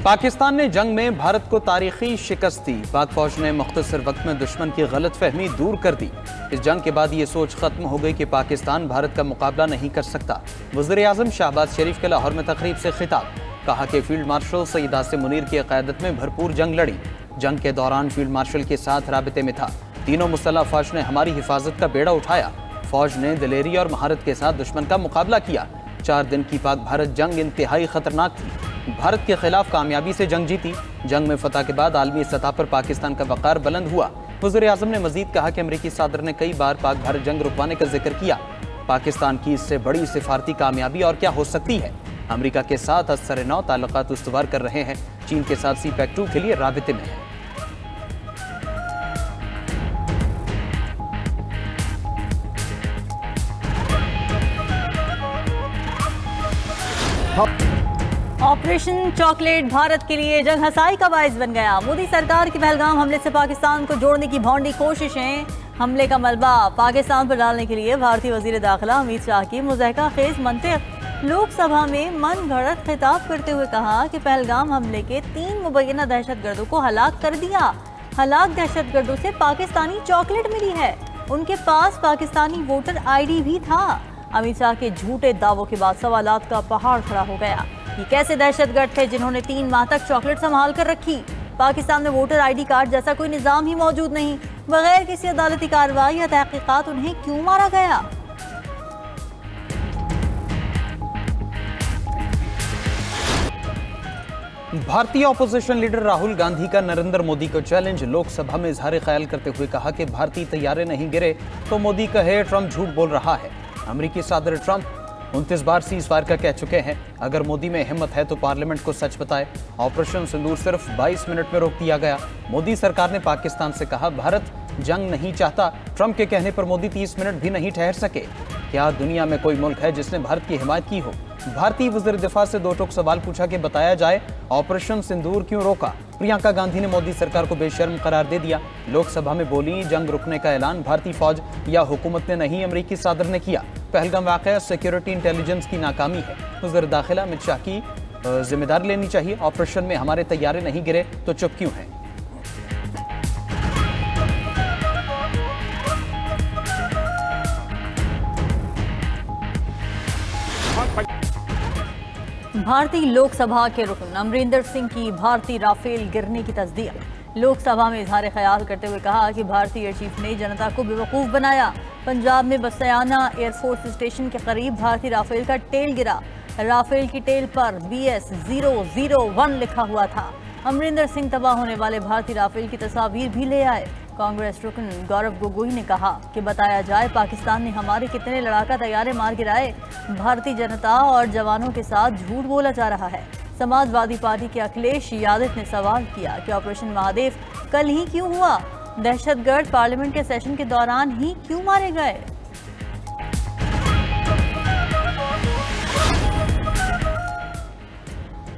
पाकिस्तान ने जंग में भारत को तारीखी शिकस्त दी। पाक फौज ने मुख्तसर वक्त में दुश्मन की गलतफहमी दूर कर दी। इस जंग के बाद ये सोच खत्म हो गई कि पाकिस्तान भारत का मुकाबला नहीं कर सकता। वज़ीर-ए-आज़म शहबाज शरीफ के लाहौर में तकरीब से खिताब, कहा कि फील्ड मार्शल सईद आसिम मुनीर की क़यादत में भरपूर जंग लड़ी। जंग के दौरान फील्ड मार्शल के साथ राबिते में था। तीनों मुसल्लह फौज ने हमारी हिफाजत का बेड़ा उठाया। फौज ने दिलेरी और महारत के साथ दुश्मन का मुकाबला किया। 4 दिन की पाक भारत जंग इंतहाई खतरनाक थी। भारत के खिलाफ कामयाबी से जंग जीती। जंग में फतह के बाद आलमी सतह पर पाकिस्तान का वक़ार बुलंद हुआ। वज़ीर-ए-आज़म ने मजीद कहा कि अमरीकी सदर ने कई बार पाक भारत जंग रुकवाने का जिक्र किया। पाकिस्तान की इससे बड़ी सिफारती कामयाबी और क्या हो सकती है। अमरीका के साथ असर नौ ताल्लुकात उस्तवार कर रहे हैं। चीन के साथ CPEC 2 के लिए राबिते में है। ऑपरेशन चॉकलेट भारत के लिए जंग हसाई का बाइस बन गया। मोदी सरकार के पहलगाम हमले से पाकिस्तान को जोड़ने की भौंडी कोशिशें। हमले का मलबा पाकिस्तान पर डालने के लिए भारतीय वजीर दाखिला अमित शाह की मुज़ाहिका खेज मंतिक। लोकसभा में मन गढ़ंत खिताब करते हुए कहा कि पहलगाम हमले के 3 मुबैना दहशतगर्दों को हलाक कर दिया। हलाक दहशतगर्दों से पाकिस्तानी चॉकलेट मिली है। उनके पास पाकिस्तानी वोटर ID भी था। अमित शाह के झूठे दावों के बाद सवालात का पहाड़ खड़ा हो गया। ये कैसे दहशतगर्द थे जिन्होंने 3 माह तक चॉकलेट संभाल कर रखी। पाकिस्तान में वोटर ID कार्ड जैसा कोई निजाम ही मौजूद नहीं। बगैर किसी अदालती कार्रवाई या तहकीकात उन्हें क्यों मारा गया। भारतीय ऑपोजिशन लीडर राहुल गांधी का नरेंद्र मोदी को चैलेंज। लोकसभा में इजहार ख्याल करते हुए कहा कि भारतीय तैयारे नहीं गिरे तो मोदी कहे ट्रंप झूठ बोल रहा है। अमेरिकी सदर ट्रंप 29 बार सीज फायर का कह चुके हैं। अगर मोदी में हिम्मत है तो पार्लियामेंट को सच बताए। ऑपरेशन सिंदूर सिर्फ 22 मिनट में रोक दिया गया। मोदी सरकार ने पाकिस्तान से कहा भारत जंग नहीं चाहता। ट्रंप के कहने पर मोदी 30 मिनट भी नहीं ठहर सके। क्या दुनिया में कोई मुल्क है जिसने भारत की हिमायत की हो। भारतीय वज़ीर दिफा से 2 टूक सवाल पूछा कि बताया जाए ऑपरेशन सिंदूर क्यों रोका। प्रियंका गांधी ने मोदी सरकार को बेशर्म करार दे दिया। लोकसभा में बोली जंग रुकने का ऐलान भारतीय फौज या हुकूमत ने नहीं, अमरीकी सदर ने किया। पहलगाम वाक़या सिक्योरिटी इंटेलिजेंस की नाकामी है। वज़ीर दाखिला अमित शाह की जिम्मेदारी लेनी चाहिए। ऑपरेशन में हमारे तैयारे नहीं गिरे तो चुप क्यों हैं। भारतीय लोकसभा के रुकन अमरिंदर सिंह की भारतीय राफेल गिरने की तस्दीक। लोकसभा में इजहार ख्याल करते हुए कहा कि भारतीय एयर चीफ ने जनता को बेवकूफ़ बनाया। पंजाब में बसियाना एयरफोर्स स्टेशन के करीब भारतीय राफेल का टेल गिरा। राफेल की टेल पर BS 001 लिखा हुआ था। अमरिंदर सिंह तबाह होने वाले भारतीय राफेल की तस्वीर भी ले आए। कांग्रेस रुकन गौरव गोगोई ने कहा कि बताया जाए पाकिस्तान ने हमारे कितने लड़ाका तैयारे मार गिराए। भारतीय जनता और जवानों के साथ झूठ बोला जा रहा है। समाजवादी पार्टी के अखिलेश यादव ने सवाल किया कि ऑपरेशन महादेव कल ही क्यों हुआ। दहशतगर्द पार्लियामेंट के सेशन के दौरान ही क्यों मारे गए।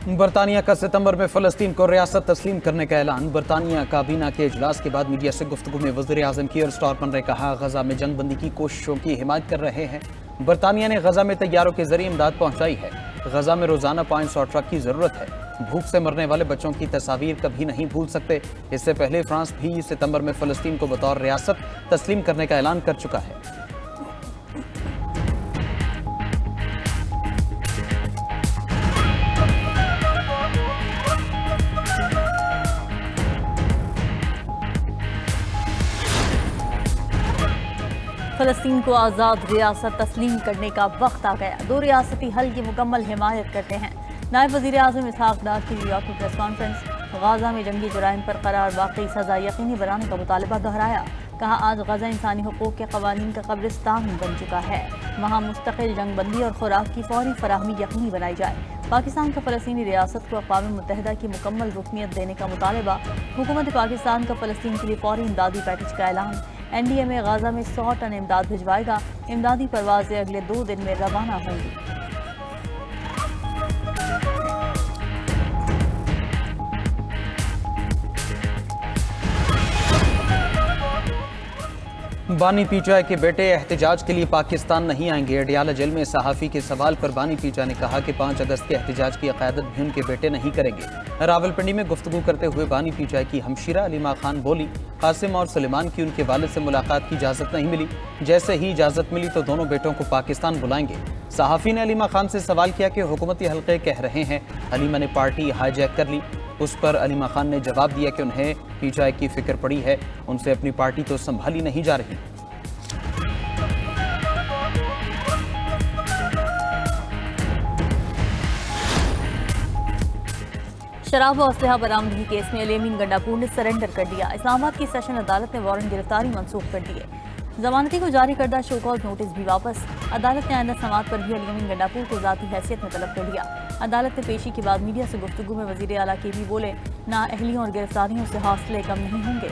बरतानिया का सितंबर में फ़लस्तीन को रियासत तस्लीम करने का ऐलान। बरतानिया काबीना के इजलास के बाद मीडिया से गुफ्तगू में वज़ीर-ए-आज़म कीयर स्टारमर ने कहा गजा में जंग बंदी की कोशिशों की हिमायत कर रहे हैं। बरतानिया ने गजा में तैयारों के जरिए इमदाद पहुंचाई है। गजा में रोजाना 500 ट्रक की जरूरत है। भूख से मरने वाले बच्चों की तस्वीर कभी नहीं भूल सकते। इससे पहले फ्रांस भी सितंबर में फ़लस्तीन को बतौर रियासत तस्लीम करने का ऐलान कर चुका है। फ़लस्तीन को आज़ाद रियासत तस्लीम करने का वक्त आ गया। 2 रियासती हल की मुकम्मल हिमायत करते हैं। नायब वज़ीर-ए-आज़म इसहाक़ डार की न्यूयॉर्क में प्रेस कॉन्फ्रेंस। गाज़ा में जंगी जुराइम पर करार वाकई सज़ा यकीनी बनाने का मुतालबा दोहराया। कहा आज गाज़ा इंसानी हुकूक़ के क़वानीन का कब्रिस्तान बन चुका है। वहाँ मुस्तक़िल जंग बंदी और खुराक की फौरी फराहमी यकीनी बनाई जाए। पाकिस्तान का फ़लस्तीनी रियासत को अक़वाम मुत्तहिदा की मुकम्मल रुकनीत देने का मुतालबा। हुकूमत पाकिस्तान का फ़लस्तीन के लिए फौरी इमदादी पैकेज का ऐलान। NDMA गाज़ा में 100 टन इमदाद भिजवाएगा। इमदादी परवाजें अगले 2 दिन में रवाना होंगी। बानी पीचाई के बेटे एहतजाज के लिए पाकिस्तान नहीं आएंगे। अडियाला जेल में सहाफ़ी के सवाल पर बानी पीचाई ने कहा कि 5 अगस्त के एहतजाज की क़यादत भी उनके बेटे नहीं करेंगे। रावलपिंडी में गुफ्तगू करते हुए बानी पीचाई की हमशीरा अलीमा खान बोली, कासिम और सुलेमान की उनके वालिद से मुलाकात की इजाज़त नहीं मिली। जैसे ही इजाज़त मिली तो दोनों बेटों को पाकिस्तान बुलाएंगे। सहाफ़ी ने अलीमा खान से सवाल किया कि हुकूमती हल्के कह रहे हैं अलीमा ने पार्टी हाईजैक कर ली। उस पर अलीमा खान ने जवाब दिया कि उन्हें पीचाई की फिक्र पड़ी है, उनसे अपनी पार्टी तो संभाली नहीं जा रही। शराब और असलहा बरामदगी केस में अलीमीन गंडापुर ने सरेंडर कर दिया। इस्लामाबाद की सेशन अदालत ने वारंट गिरफ्तारी मंसूख कर दिए। जमानती को जारी करदा शोकॉज नोटिस भी वापस। अदालत ने आइंदा समात पर भी अलीमीन गंडापुर को ज़ाती हैसियत में तलब कर लिया। अदालत ने पेशी के बाद मीडिया से गुफ्तगू में वज़ीर आला के भी बोले, नाअहलियों और गिरफ्तारियों से हौसले कम नहीं होंगे।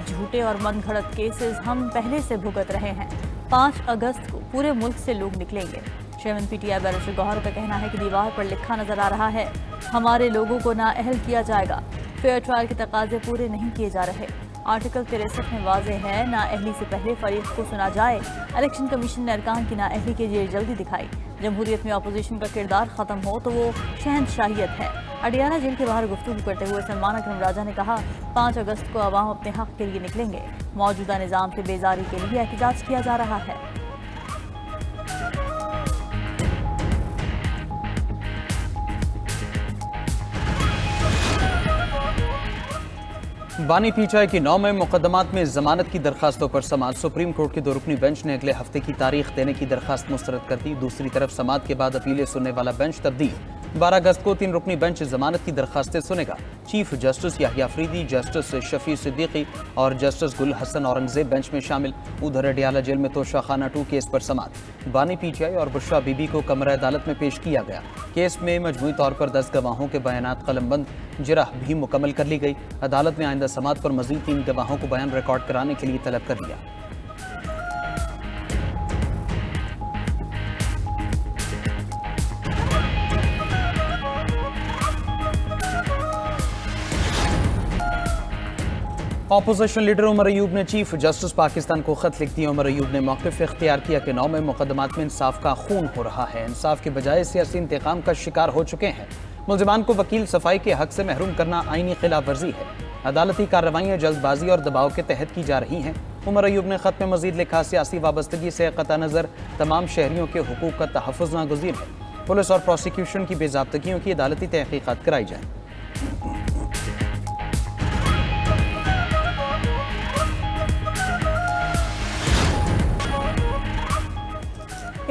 झूठे और मन घड़त केसेस हम पहले से भुगत रहे हैं। 5 अगस्त को पूरे मुल्क से लोग निकलेंगे। चेयरमैन पीटीआई बैरिस्टर गौहर का कहना है कि दीवार पर लिखा नजर आ रहा है, हमारे लोगों को नाअहल किया जाएगा। फेयर ट्रायल के तकाजे पूरे नहीं किए जा रहे। आर्टिकल 63 में वाज़ेह है, नाअहली से पहले फरीक को सुना जाए। इलेक्शन कमीशन ने अरकान की नाअहली के लिए जल्दी दिखाई। जमहूरियत में अपोजिशन का किरदार खत्म हो तो वो शहनशाहियत है। अडियाला जेल के बाहर गुफ्तगू करते हुए सलमान अकरम राजा ने कहा, 5 अगस्त को अवाम अपने हक के लिए निकलेंगे। मौजूदा निज़ाम से बेजारी के लिए एहतजाज किया जा रहा है। बानी पीचाई की 9 में मुकदमात में जमानत की दरखास्तों पर समात। सुप्रीम कोर्ट की 2 रुकनी बेंच ने अगले हफ्ते की तारीख देने की दरखास्त मुस्तरद कर दी। दूसरी तरफ समात के बाद अपीलें सुनने वाला बेंच तब्दील। 12 अगस्त को 3 रुकनी बेंच जमानत की दरखास्तें सुनेगा। Chief justice Yahya Afridi, justice Shafi Siddiqui और जस्टिस गुल हसन औरंगजेब बेंच में शामिल। उधर अडियाला जेल में तोशाखाना 2 केस पर समात। बानी पीचाई और बुशरा बीबी को कमरा अदालत में पेश किया गया। केस में मजमूई तौर पर 10 गवाहों के बयानात कलमबंद जिरह भी मुकम्मल कर ली गई। अदालत ने आइंदा समात पर मजीद 3 गवाहों को बयान रिकॉर्ड कराने के लिए तलब कर लिया। ऑपोजिशन लीडर उमर अयूब ने चीफ जस्टिस पाकिस्तान को खत लिख दिया। उमर अयूब ने मौक़िफ़ इख्तियार किया कि 9 में मुकदमात में इंसाफ का खून हो रहा है। इंसाफ के बजाय सियासी इंतकाम का शिकार हो चुके हैं। मुलजिमान को वकील सफाई के हक से महरूम करना आईनी खिलाफ वर्जी है। अदालती कार्रवाइयाँ जल्दबाजी और दबाव के तहत की जा रही हैं। उमर अयूब ने खत में मजीद लिखा, सियासी वाबस्तगी से कता नज़र तमाम शहरियों के हुकूक का तहफ़्फ़ुज़ नागुज़ीर है। पुलिस और प्रोसिक्यूशन की बेज़ाब्तगियों की अदालती तहक़ीक़ात कराई जाए।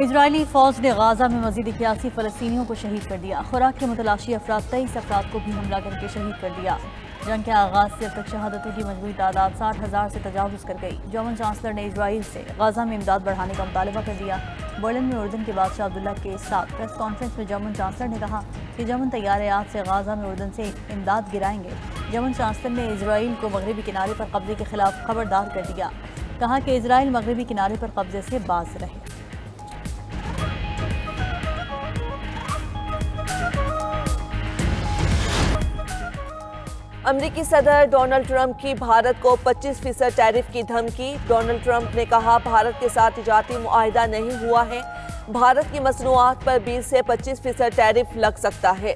इजरायली फौज ने गाजा में मजीद 81 फ़लस्तीनियों को शहीद कर दिया। खुराक के मुतलाशी अफराद 23 अफराद को भी हमला करके शहीद कर दिया। जंग के आगाज़ से अब तक शहादतों की मजमूई तादाद 60,000 से तजावुज़ कर गई। जर्मन चांसलर ने इजराइल से गाजा में इमदाद बढ़ाने का मुतालबा कर दिया। बर्लिन में उर्दन के बादशाह अब्दुल्ला के साथ प्रेस कॉन्फ्रेंस में जर्मन चांसलर ने कहा कि जर्मन तैयारे आज से गाजा में उर्दन से इमदाद गिराएंगे। जर्मन चांसलर ने इजराइल को मगरबी किनारे पर कब्जे के खिलाफ खबरदार कर दिया। कहा कि इजराइल मगरबी किनारे पर कब्जे से बाज रहे। अमेरिकी सदर डोनाल्ड ट्रंप की भारत को 25% टैरिफ की धमकी। डोनाल्ड ट्रंप ने कहा, भारत के साथ तिजारती मुआहिदा नहीं हुआ है, भारत की मसनूआत पर 20 से 25% टैरिफ लग सकता है।